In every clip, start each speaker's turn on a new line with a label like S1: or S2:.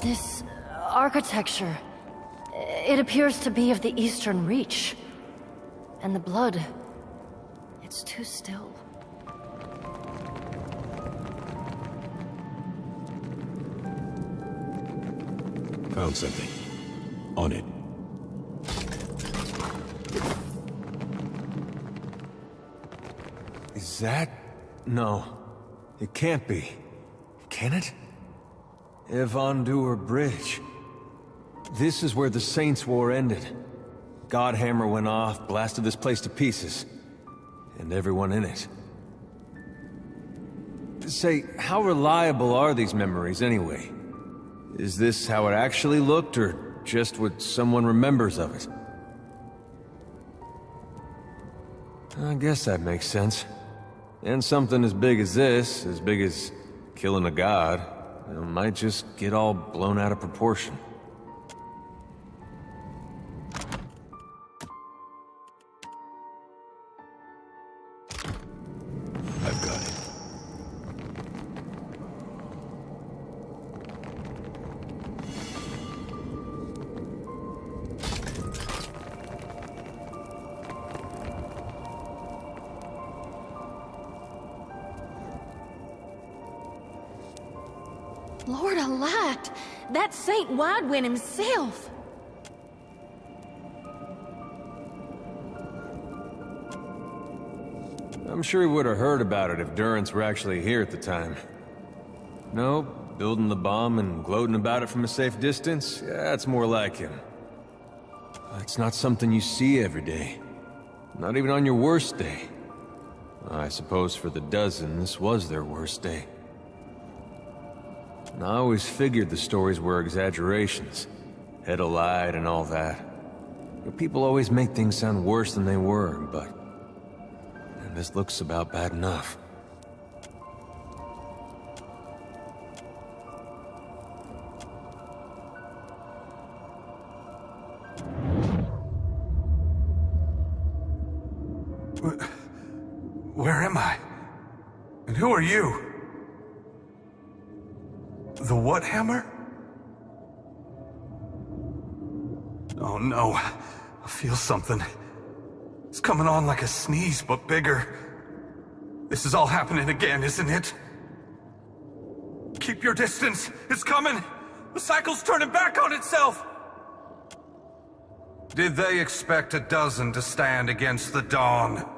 S1: This architecture, it appears to be of the Eastern Reach. And the blood, it's too still.
S2: Found something. On it.
S3: Is that... No. It can't be. Can it? Evandur Bridge. This is where the Saints' War ended. Godhammer went off, blasted this place to pieces. And everyone in it. Say, how reliable are these memories anyway? Is this how it actually looked, or just what someone remembers of it? I guess that makes sense. And something as big as this, as big as killing a god, might just get all blown out of proportion.
S2: I've got it.
S1: Lord Alat! That's Saint Wadwin himself!
S3: I'm sure he would have heard about it if Durrance were actually here at the time. No, building the bomb and gloating about it from a safe distance? Yeah, that's more like him. It's not something you see every day. Not even on your worst day. I suppose for the dozen, this was their worst day. And I always figured the stories were exaggerations. Hedda lied and all that. But people always make things sound worse than they were, but... and this looks about bad enough.
S4: Where am I? And who are you? The what hammer? Oh no, I feel something. It's coming on like a sneeze, but bigger. This is all happening again, isn't it? Keep your distance, it's coming! The cycle's turning back on itself! Did they expect a dozen to stand against the dawn?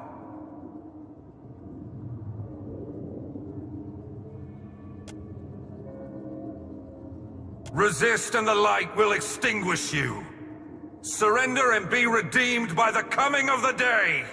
S4: Resist and the light will extinguish you. Surrender and be redeemed by the coming of the day!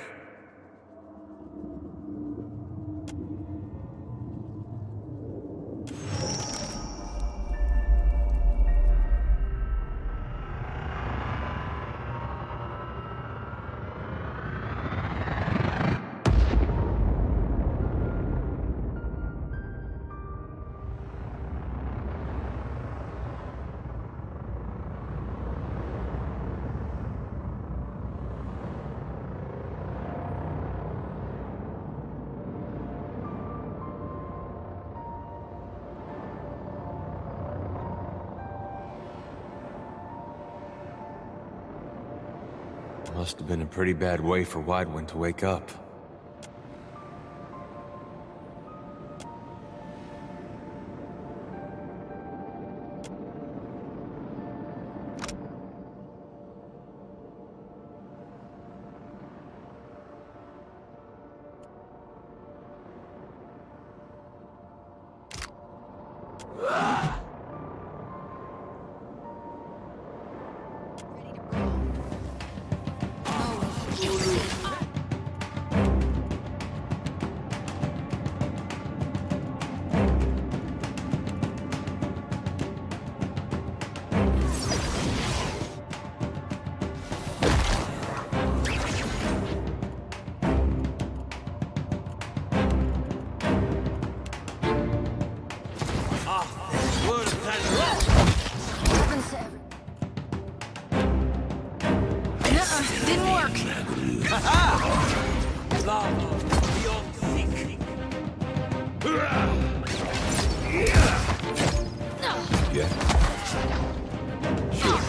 S3: Must have been a pretty bad way for Wadwin to wake up.
S2: Yeah? Sure.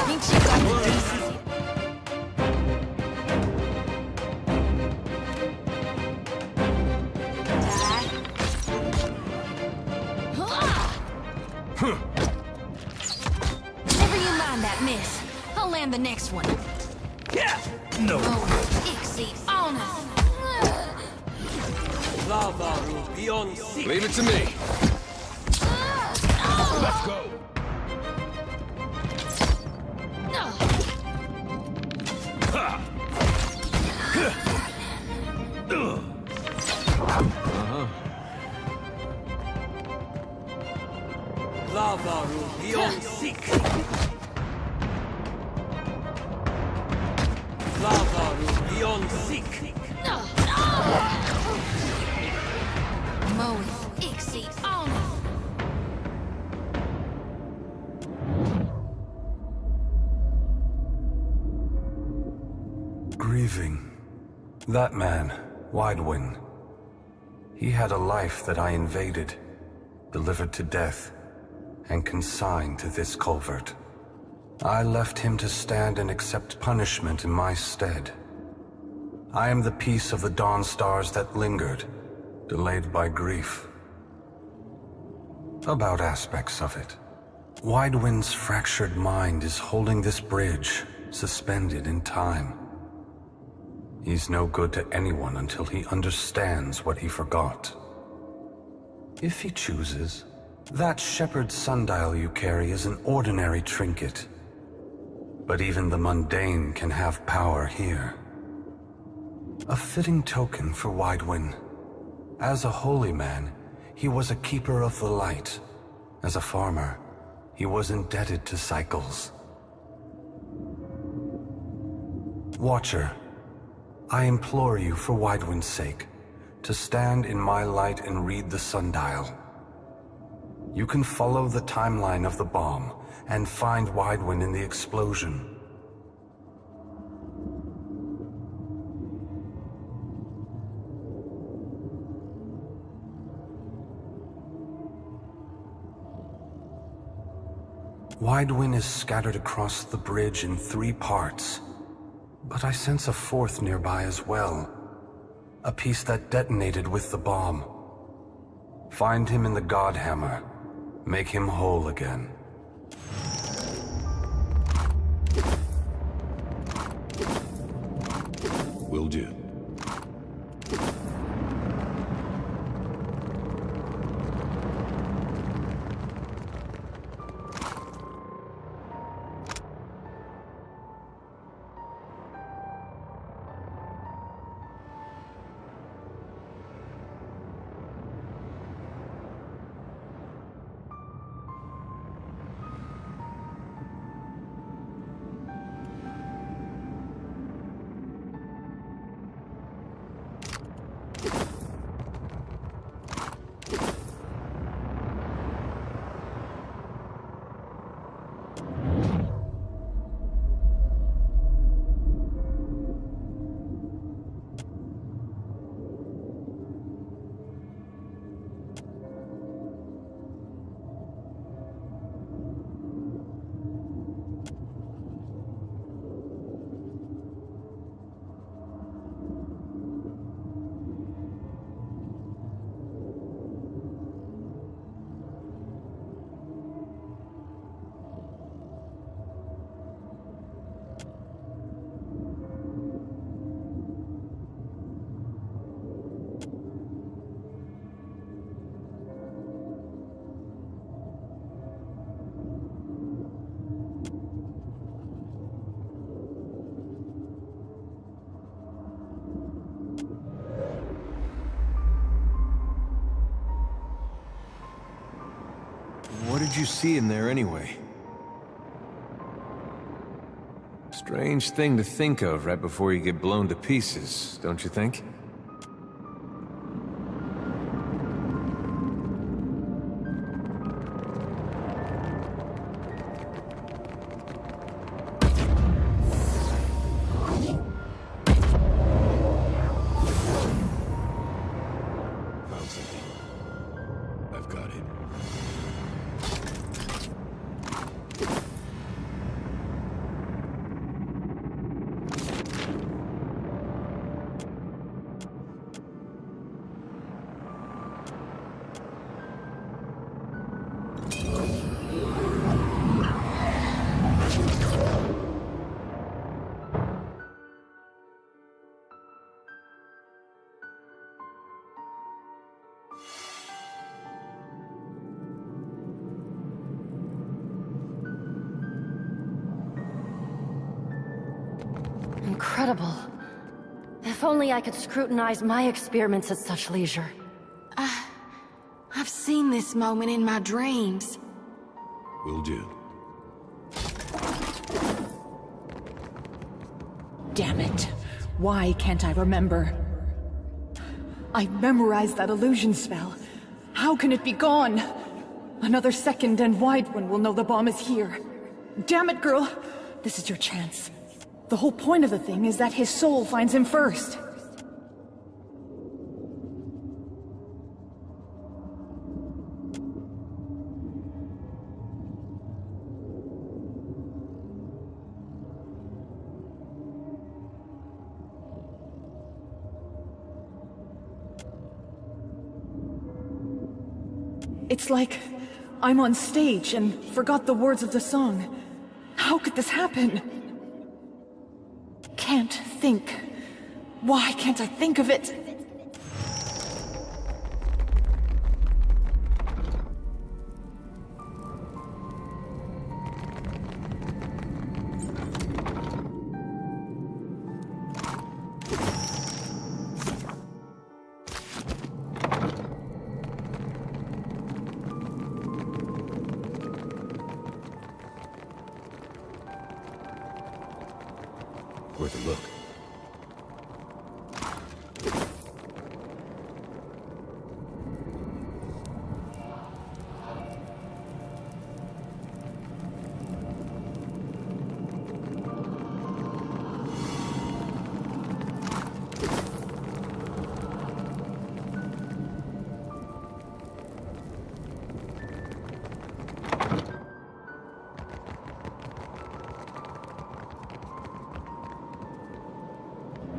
S1: Think she got the decency.
S5: Never you mind that miss. I'll land the next one.
S6: Yeah. No.
S5: Oh, Ixie, on us.
S6: Lava will be on sea.
S3: Leave it to me. Let's go.
S6: Lava will be on sea. Lava will be on sea.
S5: Moe, Ixie, on us.
S4: Grieving. That man, Widewin. He had a life that I invaded, delivered to death, and consigned to this culvert. I left him to stand and accept punishment in my stead. I am the piece of the dawn stars that lingered, delayed by grief. About aspects of it. Widewind's fractured mind is holding this bridge, suspended in time. He's no good to anyone until he understands what he forgot. If he chooses, that shepherd's sundial you carry is an ordinary trinket. But even the mundane can have power here. A fitting token for Widewin. As a holy man, he was a keeper of the light. As a farmer, he was indebted to cycles. Watcher, I implore you for Widewind's sake, to stand in my light and read the sundial. You can follow the timeline of the bomb and find Widewind in the explosion. Widewind is scattered across the bridge in 3 parts, but I sense a 4th nearby as well. A piece that detonated with the bomb. Find him in the Godhammer. Make him whole again.
S2: Will do.
S3: What did you see in there anyway? Strange thing to think of right before you get blown to pieces, don't you think?
S1: incredible. If only I could scrutinize my experiments at such leisure.
S5: I've seen this moment in my dreams.
S2: Will do.
S7: Damn it. Why can't I remember? I memorized that illusion spell. How can it be gone? Another second and Widewin will know the bomb is here. Damn it, girl! This is your chance. The whole point of the thing is that his soul finds him first. It's like I'm on stage and forgot the words of the song. How could this happen? Can't think. Why can't I think of it?
S2: Worth a look.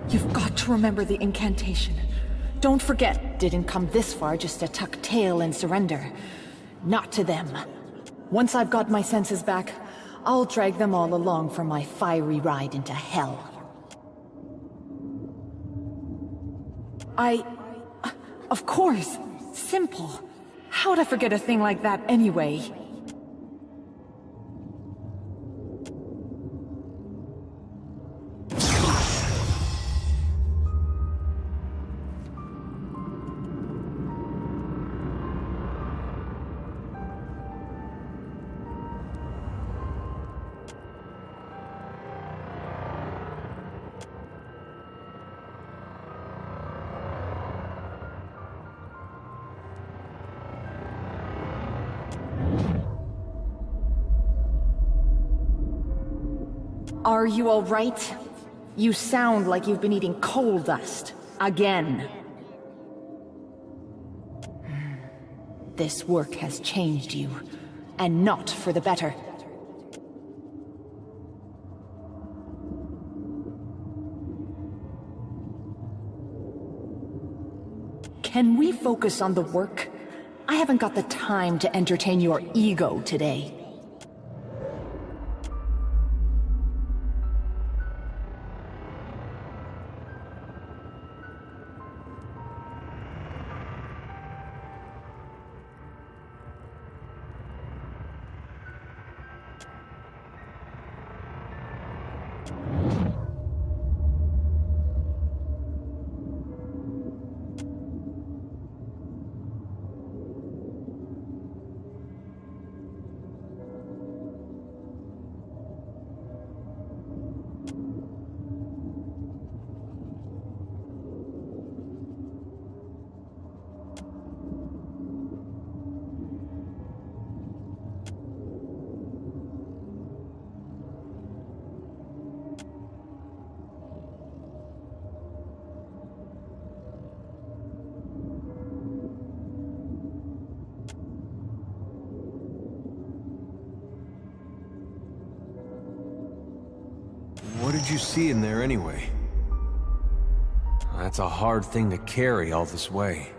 S7: You've got to remember the incantation. Don't forget, didn't come this far just to tuck tail and surrender. Not to them. Once I've got my senses back, I'll drag them all along for my fiery ride into hell. Of course! Simple. How'd I forget a thing like that anyway? Are you all right? You sound like you've been eating coal dust. Again. This work has changed you. And not for the better. Can we focus on the work? I haven't got the time to entertain your ego today.
S3: What did you see in there anyway? That's a hard thing to carry all this way.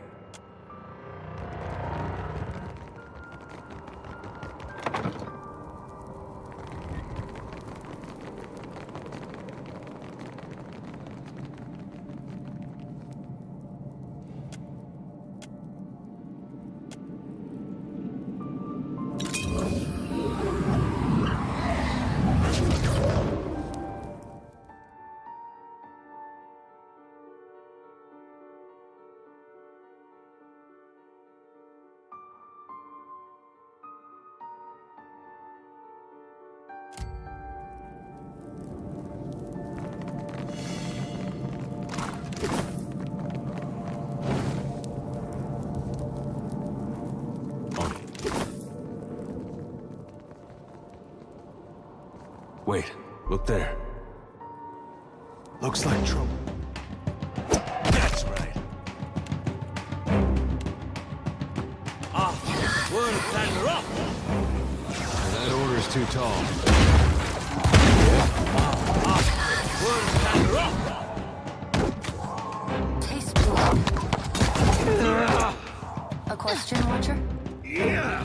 S3: Wait, look there. Looks like trouble.
S6: That's right. Word and rock.
S3: That order's too tall.
S6: Word and rock.
S1: Taste blood. A question, Watcher?
S6: Yeah.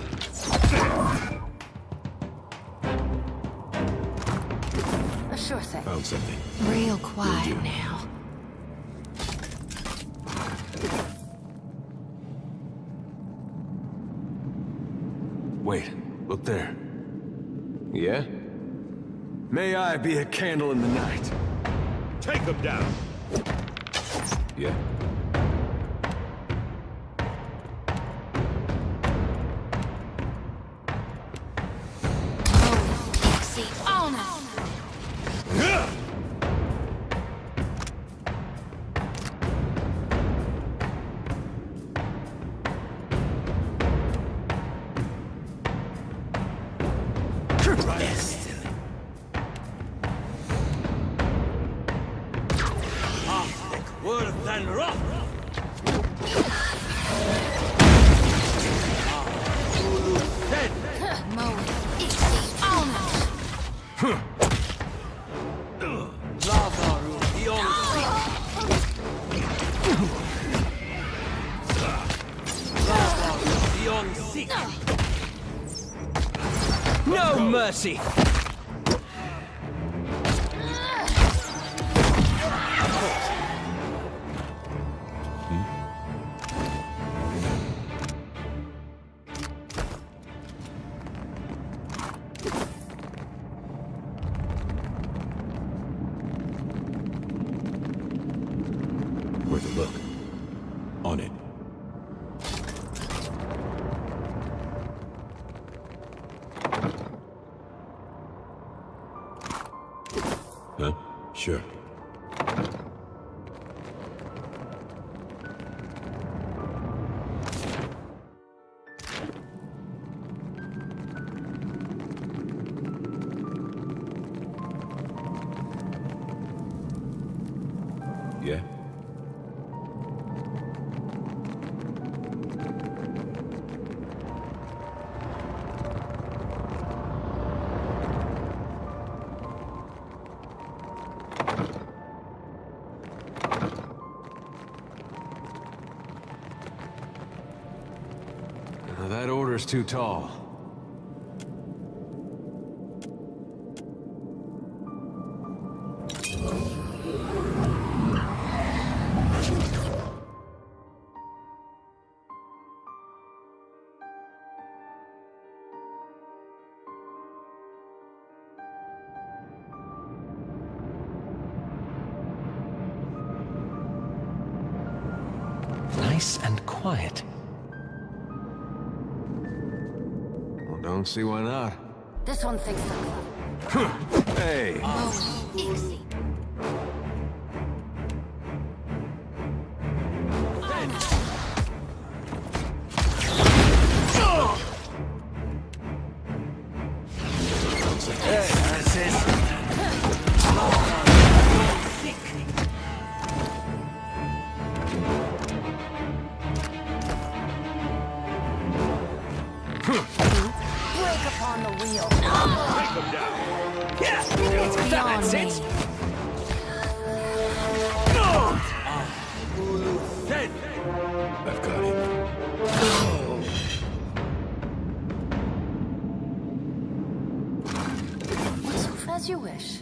S1: A sure thing.
S2: Found something.
S5: Real quiet now.
S3: Wait, look there. Yeah? May I be a candle in the night.
S6: Take him down.
S2: Yeah.
S5: See, on us.
S6: Word and rock. Ulu dead.
S5: Moe, Ixie, on us.
S6: Lavaru beyond Lavaru beyond seek. No mercy.
S2: Worth a look. On it. Huh? Sure. Yeah?
S3: That order's too tall.
S8: Nice and quiet.
S3: Well, don't see why not.
S1: This one thinks so.
S3: Hey!
S5: Moe, Ixie.
S6: That's it.
S1: Break upon the wheel.
S6: Take him down.
S5: It's beyond me.
S6: Ulu dead.
S2: I've got it.
S1: As you wish.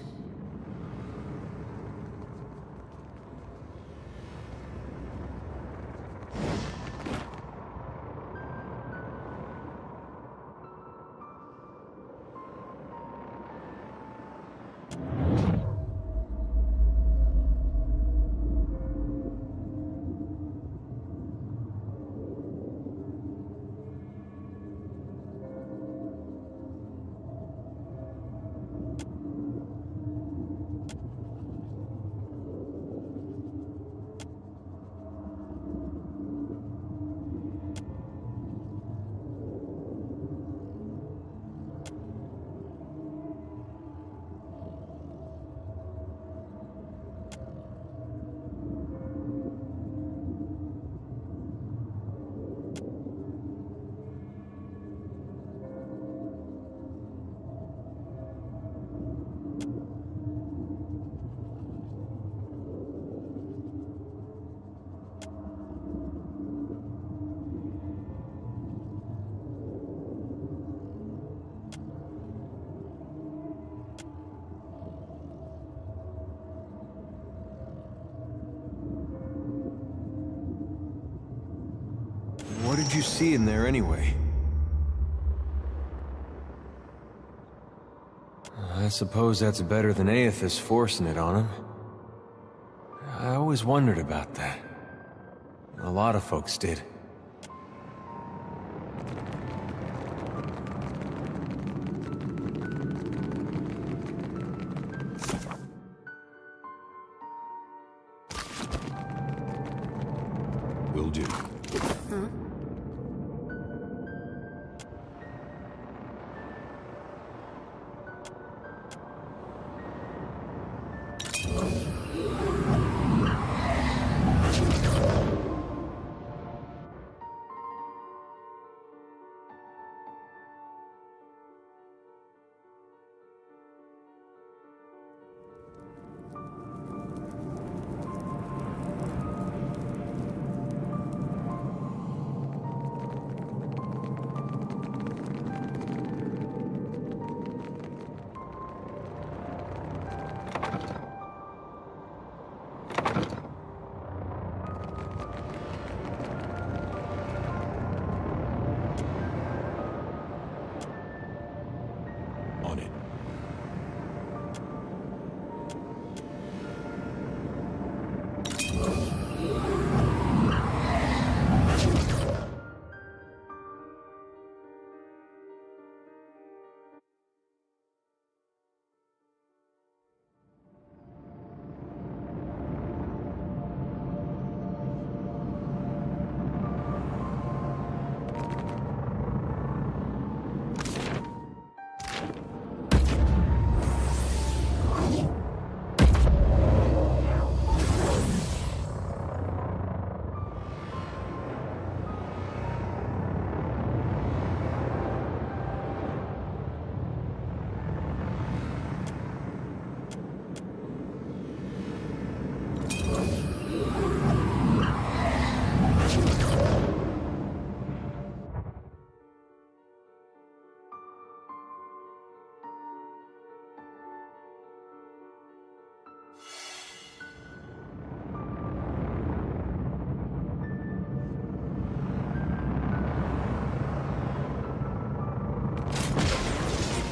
S3: did you see in there anyway? I suppose that's better than Aethys forcing it on him. I always wondered about that. A lot of folks did.
S2: Will do. On it.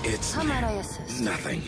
S2: It's
S1: How might I assist?
S2: nothing.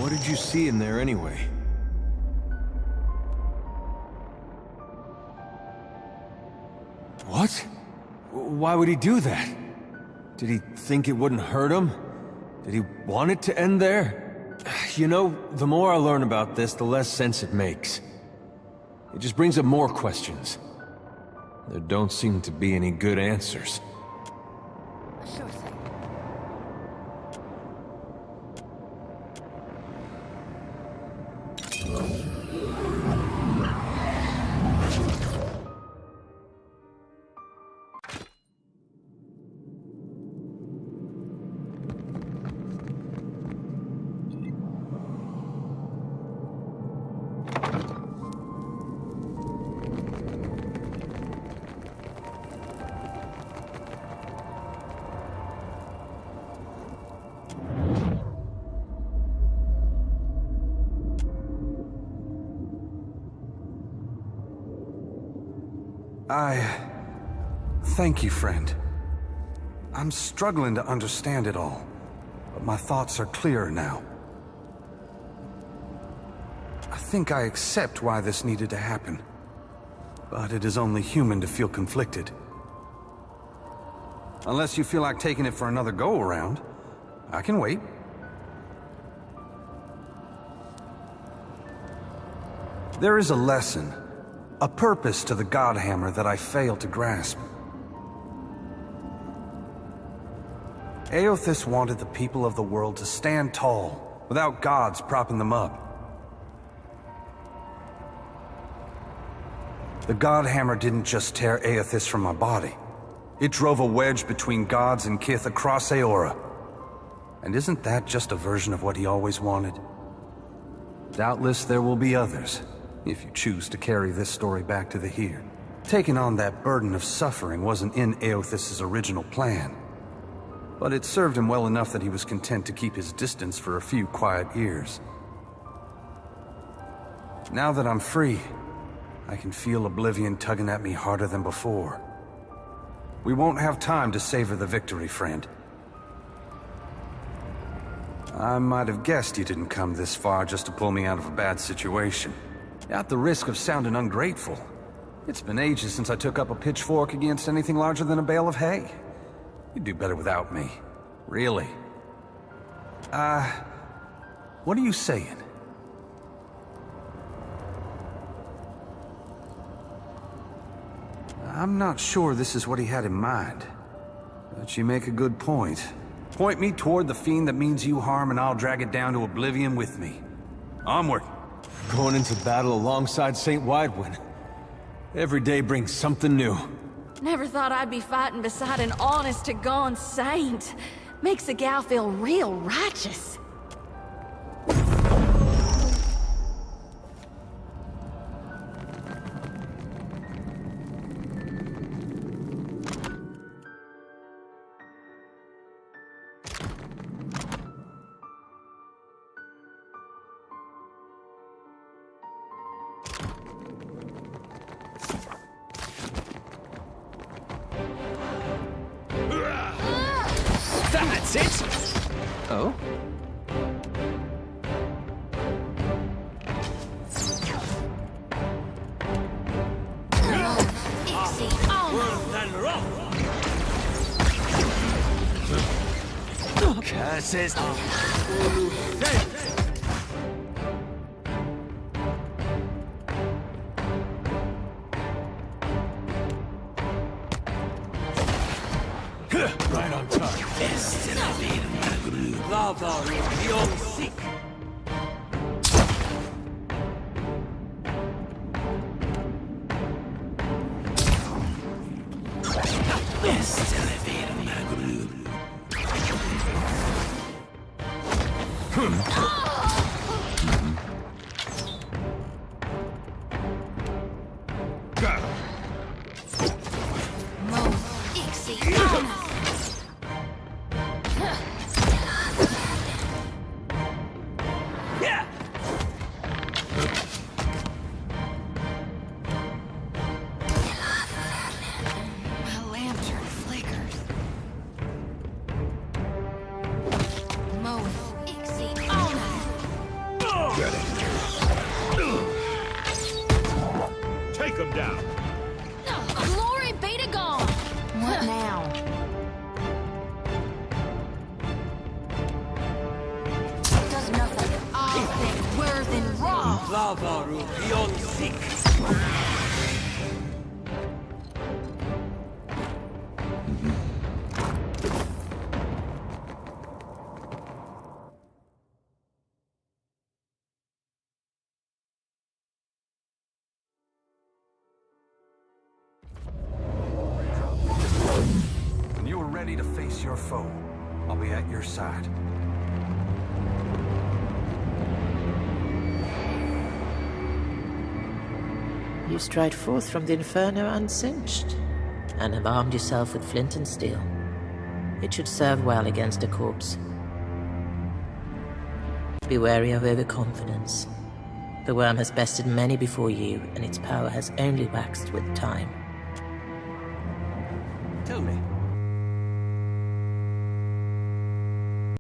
S3: What did you see in there anyway? What? Why would he do that? Did he think it wouldn't hurt him? Did he want it to end there? You know, the more I learn about this, the less sense it makes. It just brings up more questions. There don't seem to be any good answers.
S1: Sure thing.
S4: Thank you, friend. I'm struggling to understand it all, but my thoughts are clearer now. I think I accept why this needed to happen, but it is only human to feel conflicted. Unless you feel like taking it for another go-around, I can wait. There is a lesson, a purpose to the Godhammer that I failed to grasp. Eothas wanted the people of the world to stand tall, without gods propping them up. The Godhammer didn't just tear Eothas from my body. It drove a wedge between gods and Kith across Eora. And isn't that just a version of what he always wanted? Doubtless there will be others, if you choose to carry this story back to the here. Taking on that burden of suffering wasn't in Eothas' original plan. But it served him well enough that he was content to keep his distance for a few quiet years. Now that I'm free, I can feel Oblivion tugging at me harder than before. We won't have time to savor the victory, friend. I might have guessed you didn't come this far just to pull me out of a bad situation. At the risk of sounding ungrateful, it's been ages since I took up a pitchfork against anything larger than a bale of hay. You'd do better without me. Really. What are you saying? I'm not sure this is what he had in mind. But you make a good point. Point me toward the fiend that means you harm and I'll drag it down to oblivion with me. Onward.
S3: Going into battle alongside St. Widewin. Every day brings something new.
S5: Never thought I'd be fighting beside an honest-to-God saint. Makes a gal feel real righteous.
S6: That's it!
S3: Oh?
S6: Worse than rock! Curses!
S3: Right on time.
S6: Lava beyond sick!
S5: My lantern flickers.
S6: Take him down!
S1: Glory be to God!
S5: What now?
S1: Does nothing.
S5: All think worth and raw.
S6: Lava beyond sick!
S4: When you are ready to face your foe, I'll be at your side.
S8: You stride forth from the Inferno unsinged, and have armed yourself with flint and steel. It should serve well against a corpse. Be wary of overconfidence. The worm has bested many before you, and its power has only waxed with time.
S3: tell me.